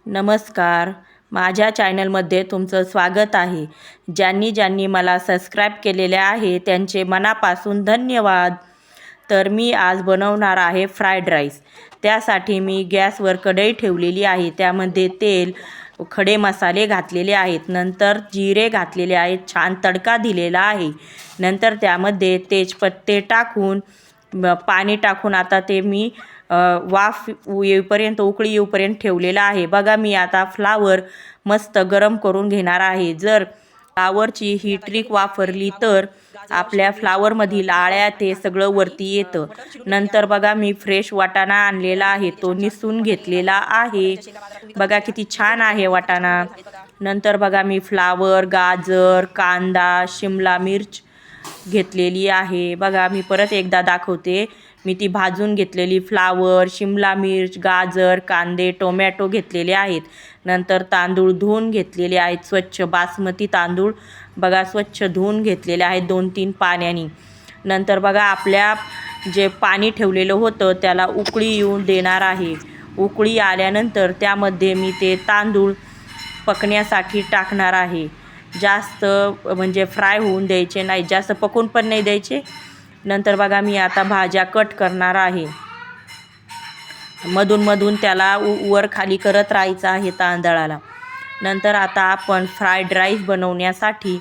नमस्कार. माझ्या चॅनलमध्ये तुमचं स्वागत आहे. ज्यांनी मला सबस्क्राईब केलेले आहे त्यांचे मनापासून धन्यवाद. तर मी आज बनवणार आहे फ्राईड राईस. त्यासाठी मी गॅसवर कढई ठेवलेली आहे. त्यामध्ये तेल, खडे मसाले घातलेले आहेत. नंतर जिरे घातलेले आहेत. छान तडका दिलेला आहे. नंतर त्यामध्ये तेजपत्ते टाकून पाणी टाकून आता ते मी वाफ येईपर्यंत उकळी येईपर्यंत ठेवलेला आहे. बघा मी आता फ्लावर मस्त गरम करून घेणार आहे. जर फ्लावरची ही ट्रिक वापरली तर आपल्या फ्लावरमधील आळ्या ते सगळं वरती येतं. नंतर बघा मी फ्रेश वाटाणा आणलेला आहे, तो निसून घेतलेला आहे. बघा किती छान आहे वाटाणा. नंतर बघा मी फ्लावर, गाजर, कांदा, शिमला मिर्च घेतलेली आहे. बघा मी परत एकदा दाखवते. मी ती भाजून घेतलेली फ्लावर, शिमला मिर्च, गाजर, कांदे, टोमॅटो घेतलेले आहेत. नंतर तांदूळ धुवून घेतलेले आहेत. स्वच्छ बासमती तांदूळ बघा स्वच्छ धुवून घेतलेले आहेत 2-3 पाण्याने. नंतर बघा आपल्या जे पाणी ठेवलेलं होतं त्याला उकळी येऊन देणार आहे. उकळी आल्यानंतर त्यामध्ये मी ते तांदूळ पकण्यासाठी टाकणार आहे. जास्त म्हणजे फ्राय होऊन द्यायचे नाही, जास्त पकून पण नाही द्यायचे. नंतर बघा मी आता भाज्या कट करणार आहे. मधून त्याला वर खाली करत राहायचं आहे तांदळाला. नंतर आता आपण फ्राईड राईस बनवण्यासाठी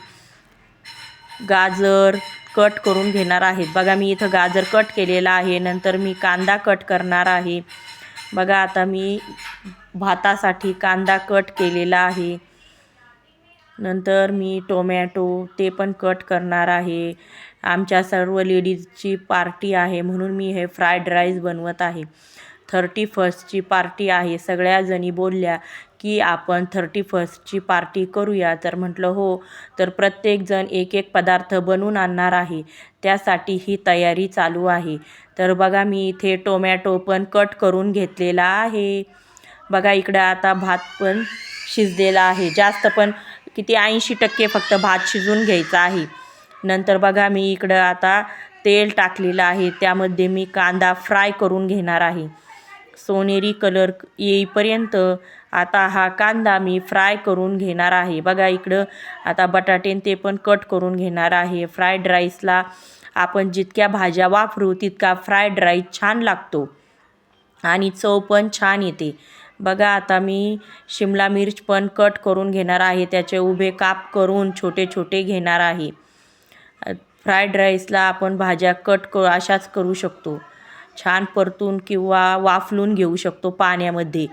गाजर कट करून घेणार आहेत. बघा मी इथं गाजर कट केलेला आहे. नंतर मी कांदा कट करणार आहे. बघा आता मी भातासाठी कांदा कट केलेला आहे. नंतर मी टोमॅटो ते पण कट करणार आहे. आमच्या सर्व लेडीजची पार्टी आहे म्हणून मी हे फ्राईड राईस बनवत आहे. 31ची पार्टी आहे. सगळ्या जणी बोलल्या की आपण 31ची पार्टी करूया. तर म्हटलं हो. तर प्रत्येकजण एक पदार्थ बनवून आणणार आहे. त्यासाठी ही तयारी चालू आहे. तर बघा मी इथे टोमॅटो पण कट करून घेतलेला आहे. बघा इकडं आता भात पण शिजलेला आहे. जास्त पण किती 80% फक्त भात शिजून घ्यायचा आहे. नंतर बघा मी इकडं आता तेल टाकलेलं आहे. त्यामध्ये मी कांदा फ्राय करून घेणार आहे. सोनेरी कलर येईपर्यंत आता हा कांदा मी फ्राय करून घेणार आहे. बघा इकडं आता बटाटे ते पण कट करून घेणार आहे. फ्राईड राईसला आपण जितक्या भाज्या वापरू तितका फ्राईड राईस छान लागतो आणि चव पण छान येते. बघा आता मी शिमला मिर्च पण कट करून घेणार आहे. त्याचे उभे काप करून छोटे घेणार आहे. फ्राईड राईसला आपण भाज्या अशाच करू शकतो. छान परतून किंवा वाफलून घेऊ शकतो पाण्यामध्ये.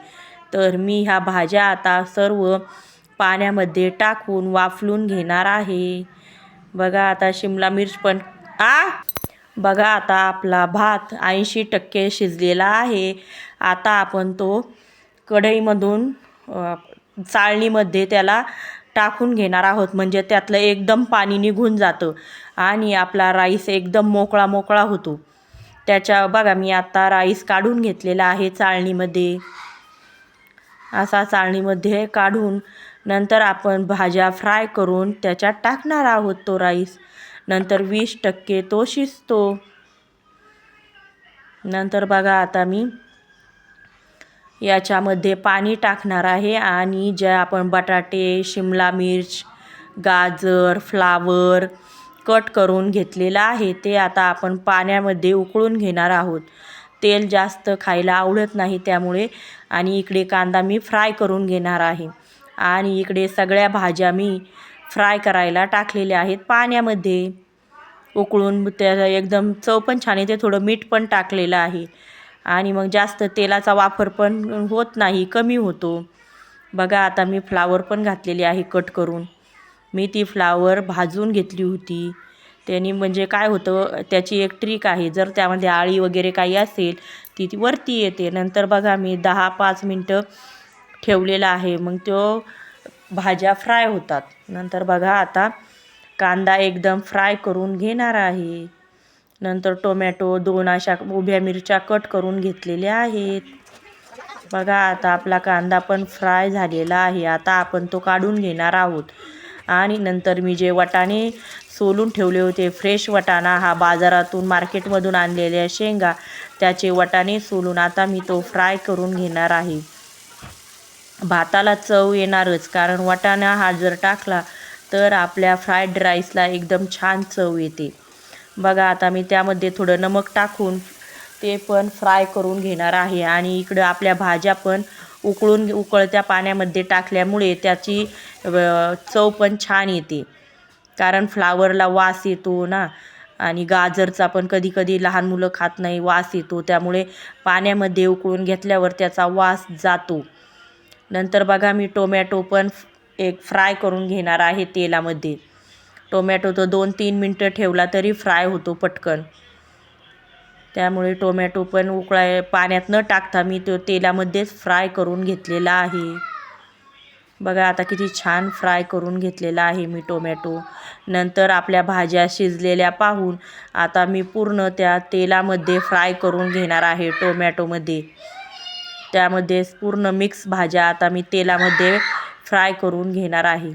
तर मी ह्या भाज्या आता सर्व पाण्यामध्ये टाकून वाफलून घेणार आहे. बघा आता शिमला मिर्च पण बघा आता आपला भात 80% शिजलेला आहे. आता आपण तो कढईमधून चाळणीमध्ये त्याला टाकून घेणार आहोत. म्हणजे त्यातलं एकदम पाणी निघून जातं आणि आपला राईस एकदम मोकळा होतो. बघा मी आता राईस काढून घेतलेला आहे चाळणीमध्ये. असा चाळणीमध्ये काढून नंतर आपण भाज्या फ्राय करून त्याच्यात टाकणार आहोत तो राईस. नंतर 20% तो शिजतो. नंतर बघा आता मी याच्यामध्ये पाणी टाकणार आहे आणि जे आपण बटाटे, शिमला मिर्च, गाजर, फ्लावर कट करून घेतलेला आहे ते आता आपण पाण्यामध्ये उकळून घेणार आहोत. तेल जास्त खायला आवडत नाही त्यामुळे. आणि इकडे कांदा मी फ्राय करून घेणार आहे. आणि इकडे सगळ्या भाज्या मी फ्राय करायला टाकलेल्या आहेत पाण्यामध्ये उकळून. त्याला एकदम चव पण छान येते. थोडं मीठ पण टाकलेलं आहे आणि मग जास्त तेलाचा वापर पण होत नाही, कमी होतो. बघा आता मी फ्लावर पण घातलेली आहे कट करून. मी ती फ्लावर भाजून घेतली होती. त्याने म्हणजे काय होतं, त्याची एक ट्रिक आहे. जर त्यामध्ये आळी वगैरे काही असेल ती वरती येते. नंतर बघा मी 10-5 मिनटं ठेवलेला आहे. मग तो भाज्या फ्राय होतात. नंतर बघा आता कांदा एकदम फ्राय करून घेणार आहे. नंतर टोमॅटो 2 अशा उभ्या मिरच्या कट करून घेतलेल्या आहेत. बघा आता आपला कांदा पण फ्राय झालेला आहे. आता आपण तो काढून घेणार आहोत. आणि नंतर मी जे वाटाणे सोलून ठेवले होते, फ्रेश वाटाणा, हा बाजारातून मार्केटमधून आणलेल्या शेंगा, त्याचे वाटाणे सोलून आता मी तो फ्राय करून घेणार आहे. भाताला चव येणारच, कारण वाटाणा हा जर टाकला तर आपल्या फ्राईड राईसला एकदम छान चव येते. बघा आता मी त्यामध्ये थोडं नमक टाकून ते पण फ्राय करून घेणार आहे. आणि इकडं आपल्या भाज्या पण उकळत्या पाण्यामध्ये टाकल्यामुळे त्याची चव पण छान येते, कारण फ्लावरला वास येतो ना. आणि गाजरचा पण कधी कधी लहान मुलं खात नाही, वास येतो, त्यामुळे पाण्यामध्ये उकळून घेतल्यावर त्याचा वास जातो. नंतर बघा मी टोमॅटो पण एक फ्राय करून घेणार आहे तेलामध्ये. टोमॅटो तो 2-3 मिनटं ठेवला तरी फ्राय होतो पटकन, त्यामुळे टोमॅटो पण पाण्यात न टाकता मी तो तेलामध्येच फ्राय करून घेतलेला आहे. बघा आता किती छान फ्राय करून घेतलेला आहे मी टोमॅटो. नंतर आपल्या भाज्या शिजलेल्या पाहून आता मी पूर्ण त्या तेलामध्ये फ्राय करून घेणार आहे टोमॅटोमध्ये. त्यामध्ये पूर्ण मिक्स भाज्या आता मी तेलामध्ये फ्राय करून घेणार आहे.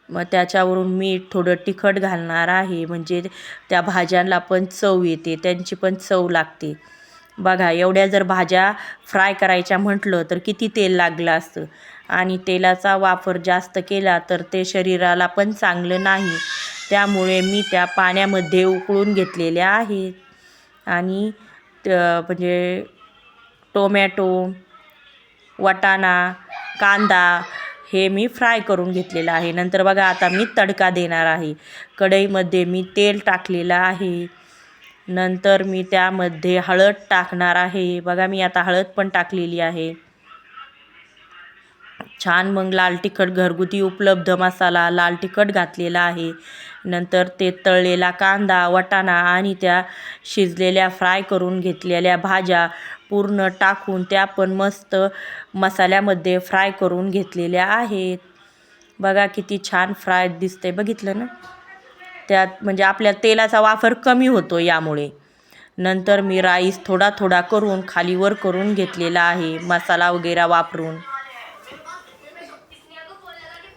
मग त्याच्यावरून मीठ, थोडं तिखट घालणार आहे, म्हणजे त्या भाज्यांना पण चव येते, त्यांची पण चव लागते. बघा एवढ्या जर भाज्या फ्राय करायच्या म्हटलं तर किती तेल लागलं असतं, आणि तेलाचा वापर जास्त केला तर ते शरीराला पण चांगलं नाही. त्यामुळे मी त्या पाण्यामध्ये उकळून घेतलेल्या आहेत. आणि म्हणजे टोमॅटो, वाटाणा, कांदा हे मी फ्राय करून घेतलेलं आहे. नंतर बघा आता मी तडका देणार आहे. कढईमध्ये मी तेल टाकलेलं आहे. नंतर मी त्यामध्ये हळद टाकणार आहे. बघा मी आता हळद पण टाकलेली आहे. छान मग लाल तिखट, घरगुती उपलब्ध मसाला लाल तिखट घातलेला आहे. नंतर ते तळलेला कांदा, वाटाणा आणि त्या शिजलेल्या फ्राय करून घेतलेल्या भाज्या पूर्ण टाकून त्या पण मस्त मसाल्यामध्ये फ्राय करून घेतलेल्या आहेत. बघा किती छान फ्राय दिसते, बघितलं ना. त्यात म्हणजे आपल्या तेलाचा वापर कमी होतो यामुळे. नंतर मी राईस थोडा थोडा करून खालीवर करून घेतलेला आहे मसाला वगैरे वापरून.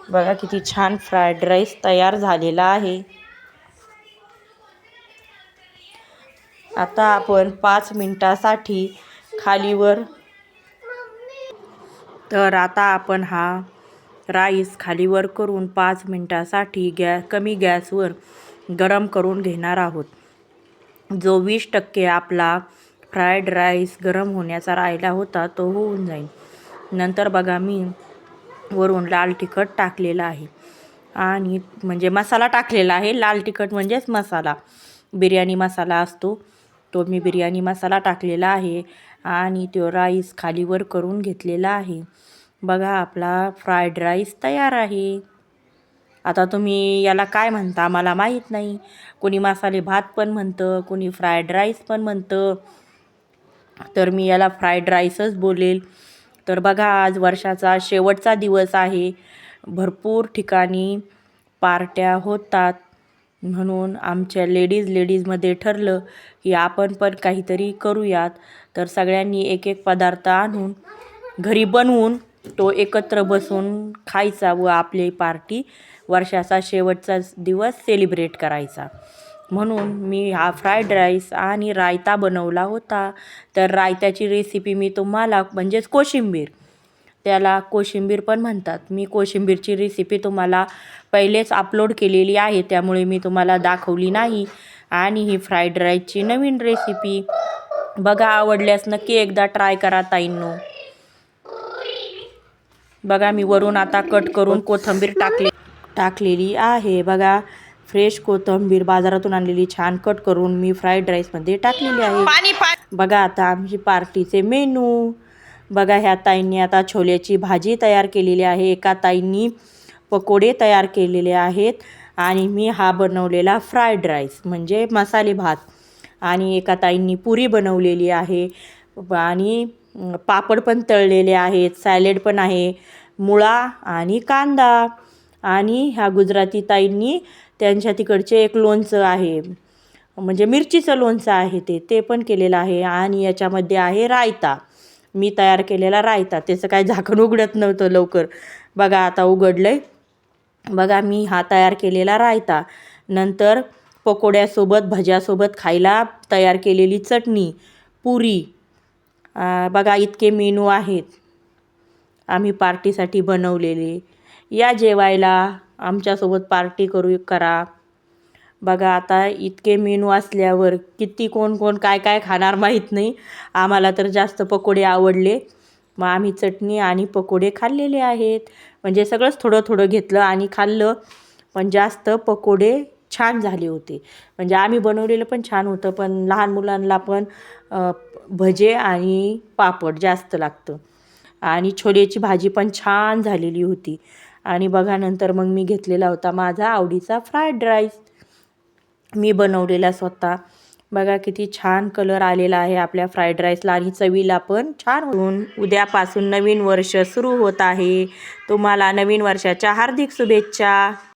बघा किती छान फ्राईड राईस तयार झालेला आहे. आता आपण 5 मिनिटासाठी खालीवर, तर आता आपण हा राईस खालीवर करून 5 मिनिटासाठी कमी गॅसवर गरम करून घेणार आहोत. जो 20% आपला फ्राईड राईस गरम होण्याचा राहिला होता तो होऊन जाईल. नंतर बघा मी वरून लाल तिखट टाकलेला आहे, आणि म्हणजे मसाला टाकलेला आहे. लाल तिखट म्हणजेच मसाला, बिर्याणी मसाला असतो तो, मी बिर्याणी मसाला टाकलेला आहे. आणि तो राईस खालीवर करून घेतलेला आहे. बघा आपला फ्राईड राईस तयार आहे. आता तुम्ही याला काय म्हणता मला माहीत नाही. कोणी मसाले भात पण म्हणतं, कोणी फ्राईड राईस पण म्हणतं, तर मी याला फ्राईड राईसच बोलेल. तर बघा आज वर्षाचा शेवटचा दिवस आहे. भरपूर ठिकाणी पार्ट्या होतात, म्हणून आमच्या लेडीजमध्ये ठरलं की आपण पण काहीतरी करूयात. तर सगळ्यांनी एक एक पदार्थ आणून घरी बनवून तो एकत्र बसून खायचा व आपली पार्टी वर्षाचा शेवटचा दिवस सेलिब्रेट करायचा. म्हणून मी हा फ्राईड राईस आणि रायता बनवला होता. तर रायत्याची रेसिपी मी तुम्हाला, म्हणजेच कोशिंबीर, त्याला कोशिंबीर पण म्हणतात, मी कोशिंबीरची रेसिपी तुम्हाला पहिलेच अपलोड केलेली आहे, त्यामुळे मी तुम्हाला दाखवली नाही. आणि ही फ्राईड राईसची नवीन रेसिपी बघा, आवडल्यास नक्की एकदा ट्राय करा ताईंनो. बघा मी वरून आता कट करून कोथिंबीर टाकलेली आहे. बघा फ्रेश कोथिंबीर बाजारातून आणलेली छान कट करून मी फ्राईड राईसमध्ये टाकलेली आहे. बघा आता आमची पार्टीचे मेनू. बघा ह्या ताईंनी आता छोल्याची भाजी तयार केलेली आहे, एका ताईंनी पकोडे तयार केलेले आहेत, आणि मी हा बनवलेला फ्राईड राईस म्हणजे मसाले भात, आणि एका ताईंनी पुरी बनवलेली आहे, आणि पापड पण तळलेले आहेत, सॅलेड पण आहे, मुळा आणि कांदा, आणि ह्या गुजराती ताईंनी त्यांच्या तिकडचे एक लोणचं आहे, म्हणजे मिरचीचं लोणचं आहे ते पण केलेलं आहे. आणि याच्यामध्ये आहे रायता, मी तयार केलेला रायता, त्याचं काय झाकण उघडत नव्हतं लवकर. बघा आता उघडलंय. बघा मी हा तयार केलेला रायता. नंतर पकोड्यासोबत, भज्यासोबत खायला तयार केलेली चटणी, पुरी. बघा इतके मेनू आहेत. आम्ही पार्टीसाठी बनवलेले. या जेवायला आमच्यासोबत पार्टी करा. बघा आता इतके मेनू असल्यावर किती कोण कोण काय काय खाणार माहीत नाही. आम्हाला तर जास्त पकोडे आवडले, मग आम्ही चटणी आणि पकोडे खाल्लेले आहेत. म्हणजे सगळंच थोडं थोडं घेतलं आणि खाल्लं, पण जास्त पकोडे छान झाले होते. म्हणजे आम्ही बनवलेलं पण छान होतं, पण लहान मुलांना पण भजे आणि पापड जास्त लागतं. आणि छोलेची भाजी पण छान झालेली होती. आणि बघा नंतर मग मी घेतलेला होता माझा आवडीचा फ्राईड राईस, मी बनवलेला स्वतः. बघा किती छान कलर आलेला आहे आपल्या फ्राईड राईसला आणि चवीला पण छान होऊन. उद्यापासून नवीन वर्ष सुरू होत आहे. तुम्हाला नवीन वर्षाच्या हार्दिक शुभेच्छा.